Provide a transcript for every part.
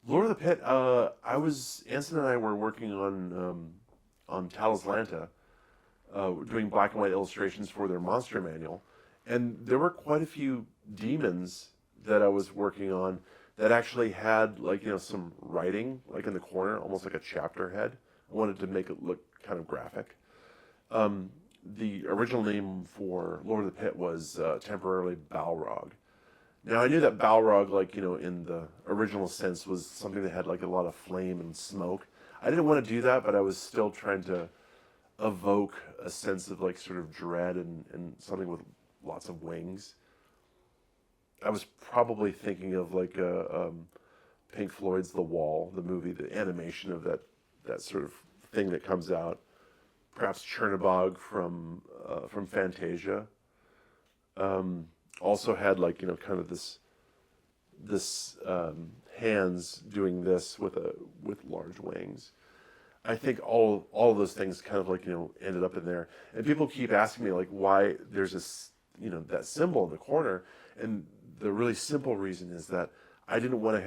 Lord of the Pit. Anson and I were working on Talislanta, doing black and white illustrations for their monster manual, and there were quite a few demons that I was working on that actually had like some writing like in the corner, almost like a chapter head. I wanted to make it look kind of graphic. Um, the original name for Lord of the Pit was temporarily Balrog. Now I knew that Balrog, like in the original sense, was something that had like a lot of flame and smoke. I didn't want to do that, but I was still trying to evoke a sense of like sort of dread and something with lots of wings. I was probably thinking of like Pink Floyd's The Wall, the movie, the animation of that sort of thing that comes out. Perhaps Chernabog from Fantasia. Also had like kind of this hands doing this with large wings. I think all of those things kind of like ended up in there. And people keep asking me like why there's this that symbol in the corner, and the really simple reason is that I didn't want to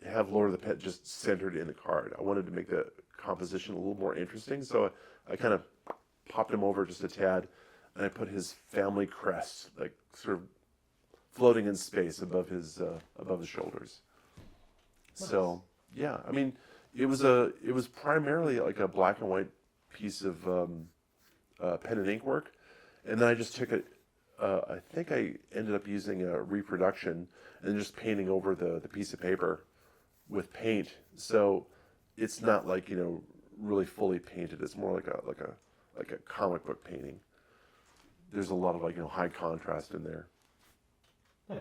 have Lord of the Pit just centered in the card. I wanted to make the composition a little more interesting, so I kind of popped him over just a tad, and I put his family crest like sort of floating in space above his shoulders. Nice. So yeah, I mean, it was primarily like a black and white piece of pen and ink work, and then I just took it. I think I ended up using a reproduction and just painting over the piece of paper with paint. So it's not like really fully painted. It's more like a comic book painting. There's a lot of like high contrast in there.